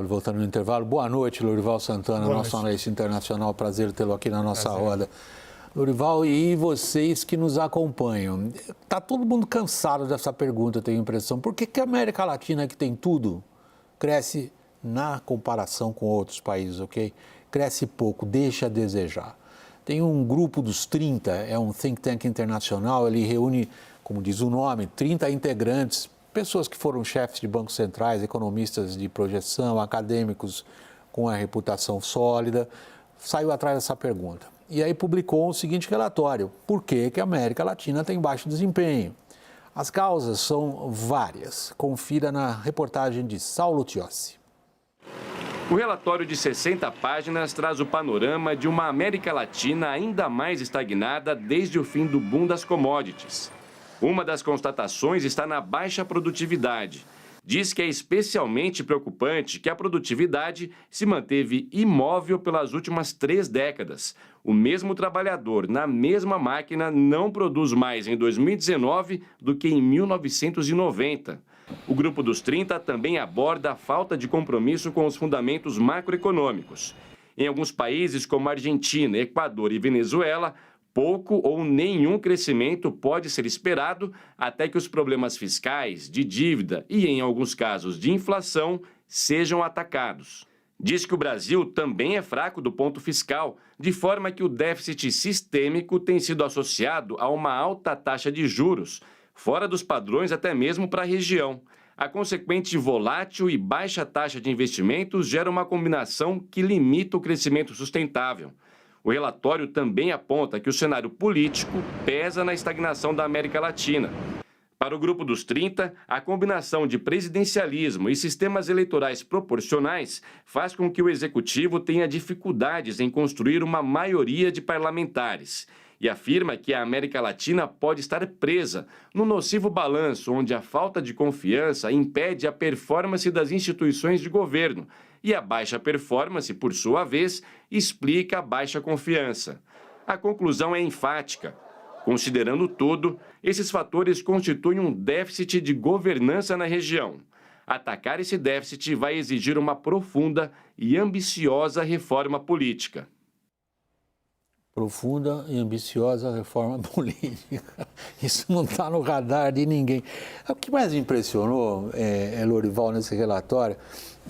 Voltando no intervalo. Boa noite, Lorival Santana, nosso analista internacional. Prazer tê-lo aqui na nossa roda. Lorival, e vocês que nos acompanham, está todo mundo cansado dessa pergunta, eu tenho a impressão. Por que a América Latina, que tem tudo, cresce na comparação com outros países, ok? Cresce pouco, deixa a desejar. Tem um grupo dos 30, é um think tank internacional, ele reúne, como diz o nome, 30 integrantes, pessoas que foram chefes de bancos centrais, economistas de projeção, acadêmicos com a reputação sólida, saiu atrás dessa pergunta. E aí publicou o seguinte relatório: por que a América Latina tem baixo desempenho? As causas são várias. Confira na reportagem de Saulo Tiossi. O relatório de 60 páginas traz o panorama de uma América Latina ainda mais estagnada desde o fim do boom das commodities. Uma das constatações está na baixa produtividade. Diz que é especialmente preocupante que a produtividade se manteve imóvel pelas últimas 3 décadas. O mesmo trabalhador na mesma máquina não produz mais em 2019 do que em 1990. O Grupo dos 30 também aborda a falta de compromisso com os fundamentos macroeconômicos. Em alguns países como Argentina, Equador e Venezuela, pouco ou nenhum crescimento pode ser esperado até que os problemas fiscais, de dívida e, em alguns casos, de inflação, sejam atacados. Diz que o Brasil também é fraco do ponto fiscal, de forma que o déficit sistêmico tem sido associado a uma alta taxa de juros, fora dos padrões até mesmo para a região. A consequente volátil e baixa taxa de investimentos gera uma combinação que limita o crescimento sustentável. O relatório também aponta que o cenário político pesa na estagnação da América Latina. Para o Grupo dos 30, a combinação de presidencialismo e sistemas eleitorais proporcionais faz com que o executivo tenha dificuldades em construir uma maioria de parlamentares. E afirma que a América Latina pode estar presa no nocivo balanço onde a falta de confiança impede a performance das instituições de governo e a baixa performance, por sua vez, explica a baixa confiança. A conclusão é enfática. Considerando tudo, esses fatores constituem um déficit de governança na região. Atacar esse déficit vai exigir uma profunda e ambiciosa reforma política. Profunda e ambiciosa reforma política. Isso não está no radar de ninguém. O que mais me impressionou, Lorival, nesse relatório,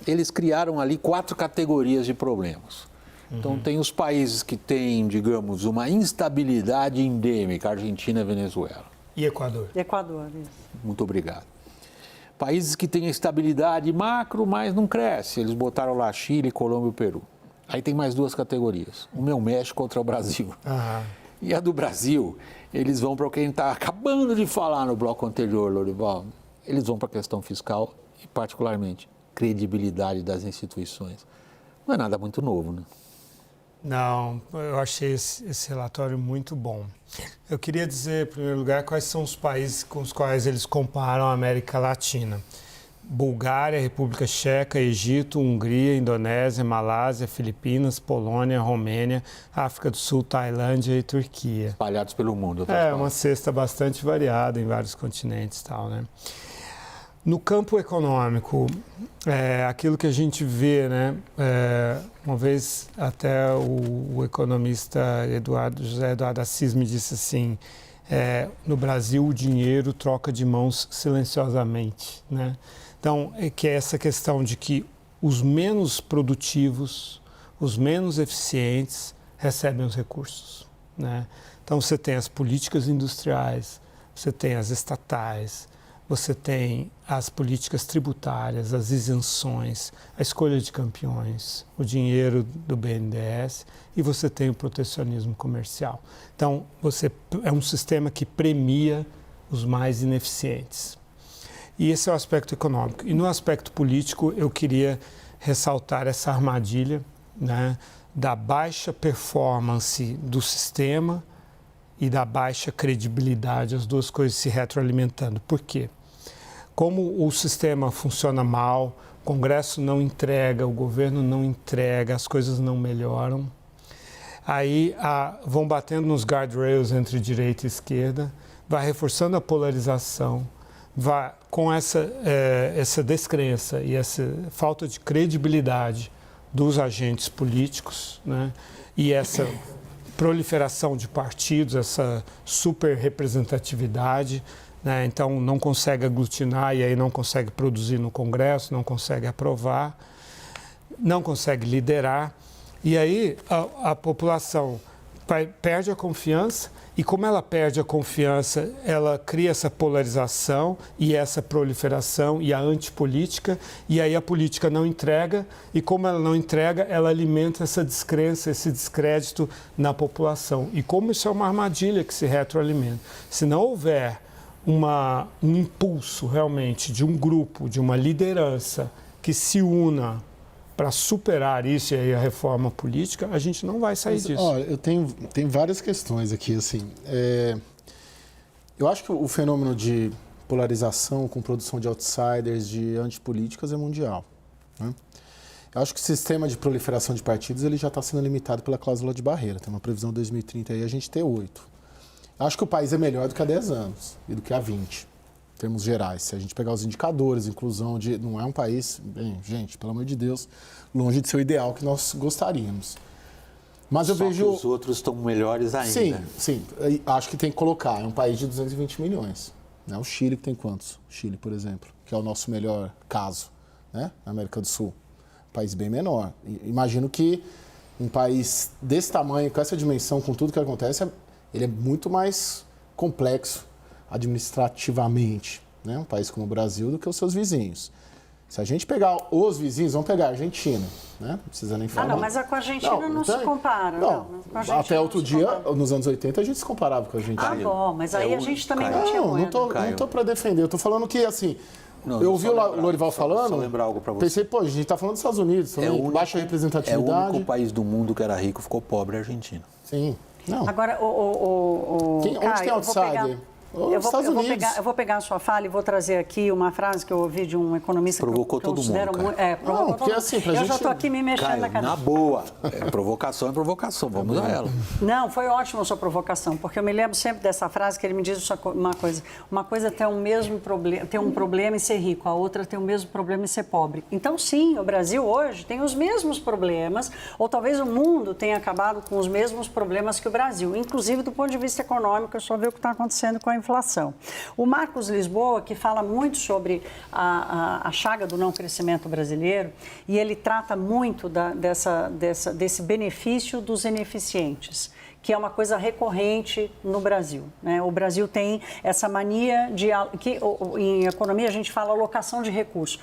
eles criaram ali 4 categorias de problemas. Então, tem os países que têm, digamos, uma instabilidade endêmica, Argentina e Venezuela. E Equador. Equador, isso. Muito obrigado. Países que têm estabilidade macro, mas não cresce. Eles botaram lá Chile, Colômbia e Peru. Aí tem mais 2 categorias. O meu México contra o Brasil. E a do Brasil, eles vão para o que a gente está acabando de falar no bloco anterior, Lorival. Eles vão para a questão fiscal e, particularmente, credibilidade das instituições. Não é nada muito novo, né? Não, eu achei esse relatório muito bom. Eu queria dizer, em primeiro lugar, quais são os países com os quais eles comparam a América Latina. Bulgária, República Tcheca, Egito, Hungria, Indonésia, Malásia, Filipinas, Polônia, Romênia, África do Sul, Tailândia e Turquia. Espalhados pelo mundo. Uma cesta bastante variada em vários continentes e tal, né? No campo econômico, aquilo que a gente vê, né? Uma vez até o economista José Eduardo Assis me disse assim, no Brasil o dinheiro troca de mãos silenciosamente, né? Então, que é essa questão de que os menos produtivos, os menos eficientes recebem os recursos, né? Então, você tem as políticas industriais, você tem as estatais, você tem as políticas tributárias, as isenções, a escolha de campeões, o dinheiro do BNDES e você tem o protecionismo comercial. Então, é um sistema que premia os mais ineficientes. E esse é o aspecto econômico. E no aspecto político, eu queria ressaltar essa armadilha, né, da baixa performance do sistema e da baixa credibilidade, as duas coisas se retroalimentando. Por quê? Como o sistema funciona mal, o Congresso não entrega, o governo não entrega, as coisas não melhoram, aí vão batendo nos guardrails entre direita e esquerda, vai reforçando a polarização, com essa descrença e essa falta de credibilidade dos agentes políticos, né, e essa proliferação de partidos, essa super representatividade, né, então não consegue aglutinar e aí não consegue produzir no Congresso, não consegue aprovar, não consegue liderar, e aí a população perde a confiança, e como ela perde a confiança, ela cria essa polarização e essa proliferação e a antipolítica, e aí a política não entrega, e como ela não entrega, ela alimenta essa descrença, esse descrédito na população. E como isso é uma armadilha que se retroalimenta. Se não houver um impulso realmente de um grupo, de uma liderança que se una para superar isso e aí a reforma política, a gente não vai sair disso. Ó, eu tenho várias questões aqui, assim. Eu acho que o fenômeno de polarização com produção de outsiders, de antipolíticas é mundial, né? Eu acho que o sistema de proliferação de partidos ele já está sendo limitado pela cláusula de barreira. Tem uma previsão de 2030 aí, a gente ter 8. Eu acho que o país é melhor do que há 10 anos e do que há 20, em termos gerais. Se a gente pegar os indicadores, inclusão de... Não é um país, bem, gente, pelo amor de Deus, longe de ser o ideal que nós gostaríamos. Mas eu vejo... que os outros estão melhores ainda. Sim, sim. Acho que tem que colocar. É um país de 220 milhões. Né? O Chile que tem quantos? O Chile, por exemplo, que é o nosso melhor caso, né? Na América do Sul. Um país bem menor. Imagino que um país desse tamanho, com essa dimensão, com tudo que acontece, ele é muito mais complexo administrativamente, né? Um país como o Brasil, do que os seus vizinhos. Se a gente pegar os vizinhos, vamos pegar a Argentina, né? Não precisa nem falar. Não, mas com a Argentina não se compara. Até outro dia, nos anos 80, a gente se comparava com a Argentina. Bom, mas aí a gente também não tinha moeda. Não tô para defender, eu tô falando que, assim, eu ouvi o Lorival falando, só lembrar algo para você. Pensei, pô, a gente tá falando dos Estados Unidos, baixa representatividade. É o único país do mundo que era rico, ficou pobre, a Argentina. Sim. Não. Agora, onde tem outsider? Eu vou pegar a sua fala e vou trazer aqui uma frase que eu ouvi de um economista provocou que eu todo mundo, Não, porque assim, pra eu gente... já estou aqui me mexendo na cadeira. Na boa. Provocação é provocação, vamos a ela. Não, foi ótima a sua provocação, porque eu me lembro sempre dessa frase que ele me diz uma coisa. Uma coisa é ter um problema e ser rico, a outra é ter o mesmo problema e ser pobre. Então, sim, o Brasil hoje tem os mesmos problemas, ou talvez o mundo tenha acabado com os mesmos problemas que o Brasil, inclusive do ponto de vista econômico, é só ver o que está acontecendo com a inflação. O Marcos Lisboa, que fala muito sobre a chaga do não crescimento brasileiro, e ele trata muito desse benefício dos ineficientes, que é uma coisa recorrente no Brasil, né? O Brasil tem essa mania que em economia a gente fala alocação de recursos.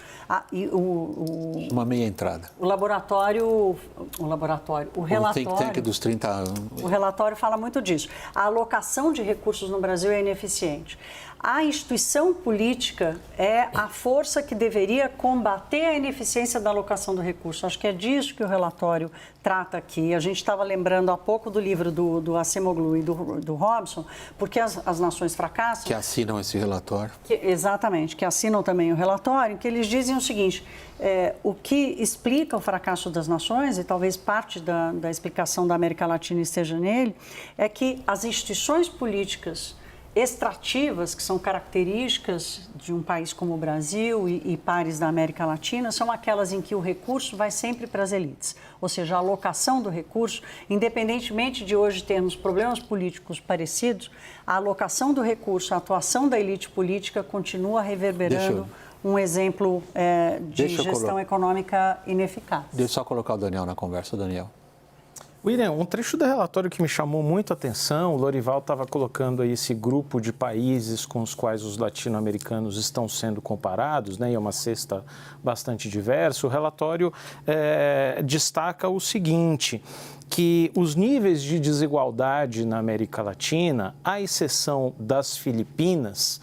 Uma meia entrada. O relatório... O think tank dos 30 anos. O relatório fala muito disso. A alocação de recursos no Brasil é ineficiente. A instituição política é a força que deveria combater a ineficiência da alocação do recurso. Acho que é disso que o relatório trata aqui. A gente estava lembrando há pouco do livro do Acemoglu e do Robson, porque as nações fracassam... Que assinam esse relatório. Exatamente, que assinam também o relatório, que eles dizem o seguinte, o que explica o fracasso das nações, e talvez parte da explicação da América Latina esteja nele, é que as instituições políticas extrativas, que são características de um país como o Brasil e pares da América Latina, são aquelas em que o recurso vai sempre para as elites. Ou seja, a alocação do recurso, independentemente de hoje termos problemas políticos parecidos, a alocação do recurso, a atuação da elite política continua reverberando um exemplo de gestão econômica ineficaz. Deixa eu só colocar o Daniel na conversa, Daniel. William, um trecho do relatório que me chamou muito a atenção, o Lorival estava colocando aí esse grupo de países com os quais os latino-americanos estão sendo comparados, né, e é uma cesta bastante diversa. O relatório destaca o seguinte, que os níveis de desigualdade na América Latina, à exceção das Filipinas,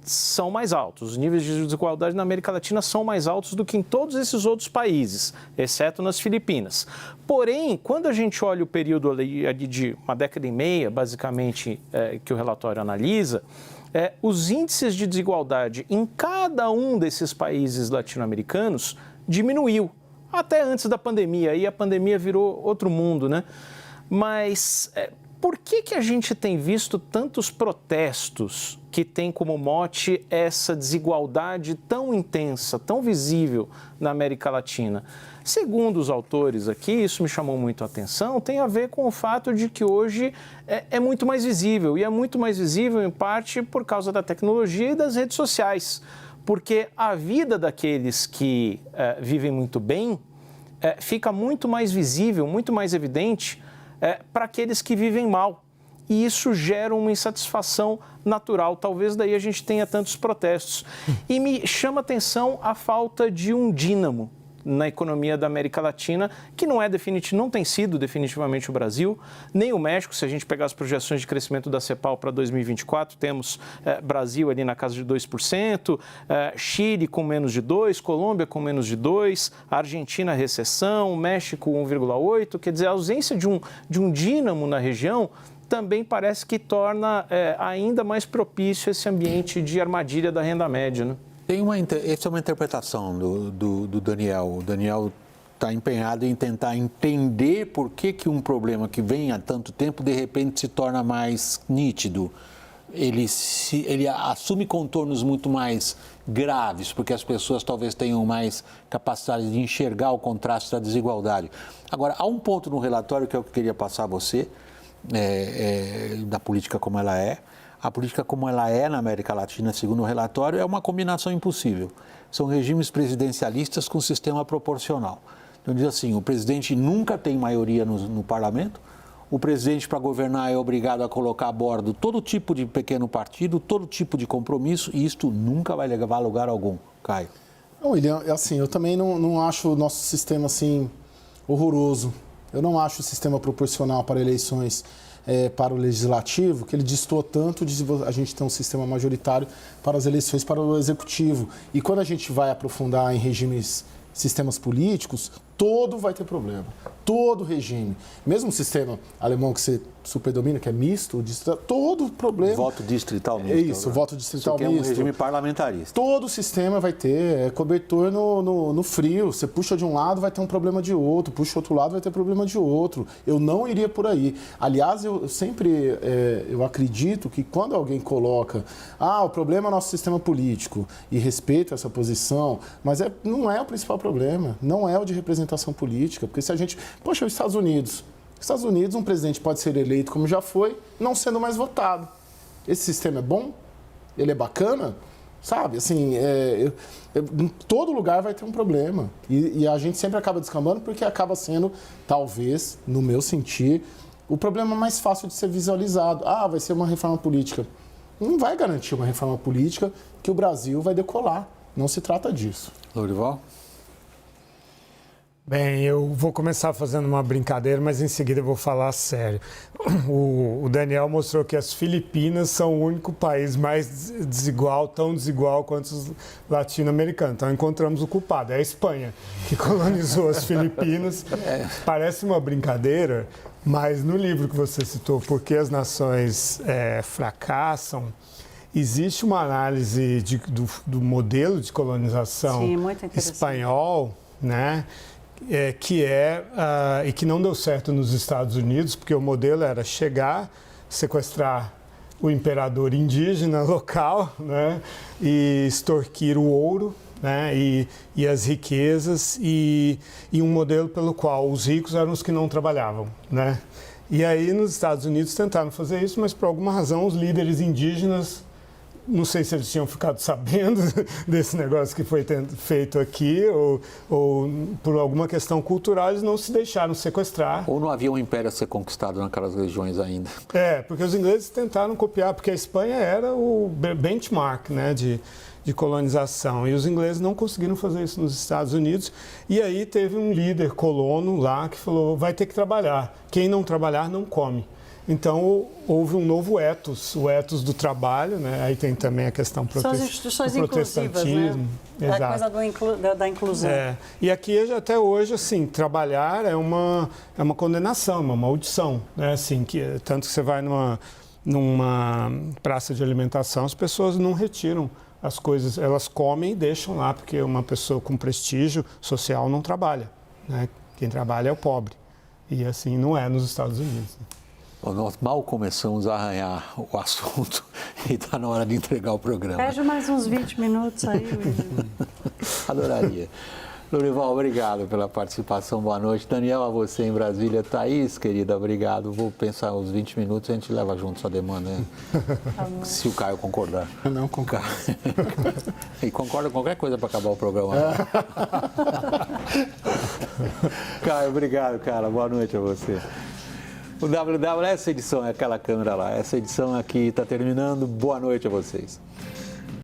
são mais altos. Os níveis de desigualdade na América Latina são mais altos do que em todos esses outros países, exceto nas Filipinas. Porém, quando a gente olha o período ali de uma década e meia, basicamente, que o relatório analisa, os índices de desigualdade em cada um desses países latino-americanos diminuiu, até antes da pandemia. Aí a pandemia virou outro mundo, né? Mas Por que a gente tem visto tantos protestos que têm como mote essa desigualdade tão intensa, tão visível na América Latina? Segundo os autores aqui, isso me chamou muito a atenção, tem a ver com o fato de que hoje é muito mais visível, e é muito mais visível em parte por causa da tecnologia e das redes sociais, porque a vida daqueles que vivem muito bem fica muito mais visível, muito mais evidente para aqueles que vivem mal. E isso gera uma insatisfação natural, talvez daí a gente tenha tantos protestos. E me chama a atenção a falta de um dínamo na economia da América Latina, que não tem sido definitivamente o Brasil, nem o México. Se a gente pegar as projeções de crescimento da CEPAL para 2024, temos Brasil ali na casa de 2%, Chile com menos de 2%, Colômbia com menos de 2%, Argentina recessão, México 1,8%. Quer dizer, a ausência de um dínamo na região também parece que torna ainda mais propício esse ambiente de armadilha da renda média, né? Essa é uma interpretação do Daniel. O Daniel está empenhado em tentar entender por que um problema que vem há tanto tempo, de repente, se torna mais nítido. Ele assume contornos muito mais graves, porque as pessoas talvez tenham mais capacidade de enxergar o contraste da desigualdade. Agora, há um ponto no relatório que eu queria passar a você, da política como ela é. A política como ela é na América Latina, segundo o relatório, é uma combinação impossível. São regimes presidencialistas com sistema proporcional. Então, diz assim, o presidente nunca tem maioria no parlamento, o presidente, para governar, é obrigado a colocar a bordo todo tipo de pequeno partido, todo tipo de compromisso, e isto nunca vai levar a lugar algum. Caio. Não, William, assim, eu também não acho o nosso sistema assim horroroso. Eu não acho o sistema proporcional para eleições para o legislativo, que ele destoa tanto de a gente ter um sistema majoritário para as eleições para o executivo. E quando a gente vai aprofundar em sistemas políticos, todo vai ter problema. Todo regime. Mesmo o sistema alemão que você super domina, que é misto, todo problema... Voto distrital misto. É isso, voto distrital misto. É um regime parlamentarista. Todo sistema vai ter cobertor no frio. Você puxa de um lado, vai ter um problema de outro. Puxa do outro lado, vai ter problema de outro. Eu não iria por aí. Aliás, eu sempre eu acredito que quando alguém coloca o problema é o nosso sistema político, e respeito essa posição, mas não é o principal problema. Não é o de representação política. Porque se a gente... Poxa, os Estados Unidos, um presidente pode ser eleito como já foi, não sendo mais votado. Esse sistema é bom? Ele é bacana? Sabe, assim, em todo lugar vai ter um problema. E a gente sempre acaba descambando porque acaba sendo, talvez, no meu sentir, o problema mais fácil de ser visualizado. Vai ser uma reforma política. Não vai garantir uma reforma política que o Brasil vai decolar. Não se trata disso. Lourival? Bem, eu vou começar fazendo uma brincadeira, mas em seguida eu vou falar sério. O Daniel mostrou que as Filipinas são o único país mais desigual, tão desigual quanto os latino-americanos. Então encontramos o culpado, é a Espanha, que colonizou as Filipinas. Parece uma brincadeira, mas no livro que você citou, Por que as Nações Fracassam, existe uma análise do modelo de colonização espanhol, né? E que não deu certo nos Estados Unidos, porque o modelo era chegar, sequestrar o imperador indígena local, né, e extorquir o ouro, né, e as riquezas, e um modelo pelo qual os ricos eram os que não trabalhavam, né? E aí nos Estados Unidos tentaram fazer isso, mas por alguma razão os líderes indígenas, não sei se eles tinham ficado sabendo desse negócio que foi feito aqui, ou por alguma questão cultural, eles não se deixaram sequestrar. Ou não havia um império a ser conquistado naquelas regiões ainda. Porque os ingleses tentaram copiar, porque a Espanha era o benchmark, né, de colonização. E os ingleses não conseguiram fazer isso nos Estados Unidos. E aí teve um líder colono lá que falou, vai ter que trabalhar. Quem não trabalhar não come. Então, houve um novo ethos, o ethos do trabalho, né? Aí tem também a questão São as instituições inclusivas, né? Exato. É a coisa da inclusão. E aqui, até hoje, assim, trabalhar é uma condenação, uma maldição, né? Assim, tanto que você vai numa praça de alimentação, as pessoas não retiram as coisas, elas comem e deixam lá, porque uma pessoa com prestígio social não trabalha, né? Quem trabalha é o pobre. E assim não é nos Estados Unidos. Nós mal começamos a arranhar o assunto e está na hora de entregar o programa. Pede mais uns 20 minutos aí, William. Adoraria. Lourival, obrigado pela participação, boa noite. Daniel, a você em Brasília. Thaís, querida, obrigado. Vou pensar uns 20 minutos e a gente leva junto essa demanda, né? Se o Caio concordar. Não concordo. E concorda com qualquer coisa para acabar o programa. Caio, obrigado, cara. Boa noite a você. O WW, essa edição é aquela câmera lá. Essa edição aqui está terminando. Boa noite a vocês.